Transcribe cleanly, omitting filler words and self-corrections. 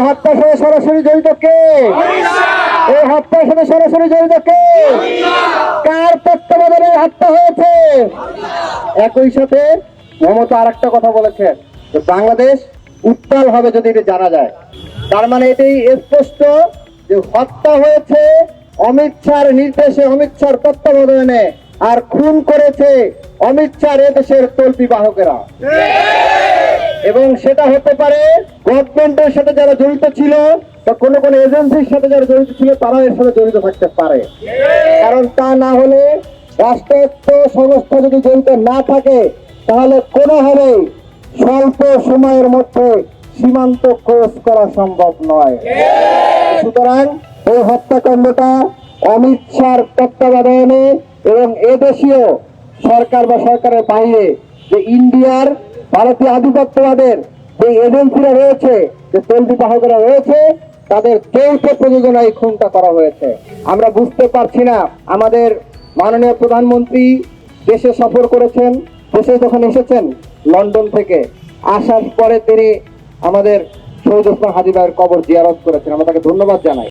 হত্যার সাথে সরাসরি জড়িত কে? এই হত্যার সাথে সরাসরি জড়িত কে? কার তত্ত্বাবধানে হত্যা হয়েছে? একই সাথে মমতা আর একটা কথা বলেছেন যে বাংলাদেশ উত্তাল হবে যদি এটা জানা যায়। তার মানে এটাই স্পষ্ট যে হত্যা হয়েছে অমিত শাহর নির্দেশে, অমিত শাহর তত্ত্বাবধানে, আর খুন করেছে অমিত শাহর এদেশের তল্পি বাহকেরা। এবং সেটা হতে পারে গভর্নমেন্টের সাথে যারা জড়িত ছিল বা কোনো কোনো এজেন্সির সাথে যারা জড়িত ছিল তারা এর সাথে জড়িত থাকতে পারে। কারণ তা না হলে রাষ্ট্রায়ত্ত সংস্থা যদি জড়িত না থাকে তাহলে কোনোভাবেই স্বল্প সময়ের মধ্যে সীমান্ত ক্রস করা সম্ভব নয়। সুতরাং এই হত্যাকাণ্ডটা অমিত শাহর তত্ত্বাবধানে এবং এদেশীয় সরকার বা সরকারের বাইরে যে ইন্ডিয়ার ভারতীয় আধিপত্যবাদের যে এজেন্সিরা রয়েছে, যে তল্পি বাহকেরা রয়েছে, তাদের যৌথ প্রযোজনায় খুনটা করা হয়েছে। আমরা বুঝতে পারছি না, আমাদের মাননীয় প্রধানমন্ত্রী দেশে সফর করেছেন, দেশে যখন এসেছেন লন্ডন থেকে, আসার পরে তিনি আমাদের শহীদ ওসমান হাদি ভাইয়ের কবর জিয়ারত করেছেন, আমরা তাকে ধন্যবাদ জানাই।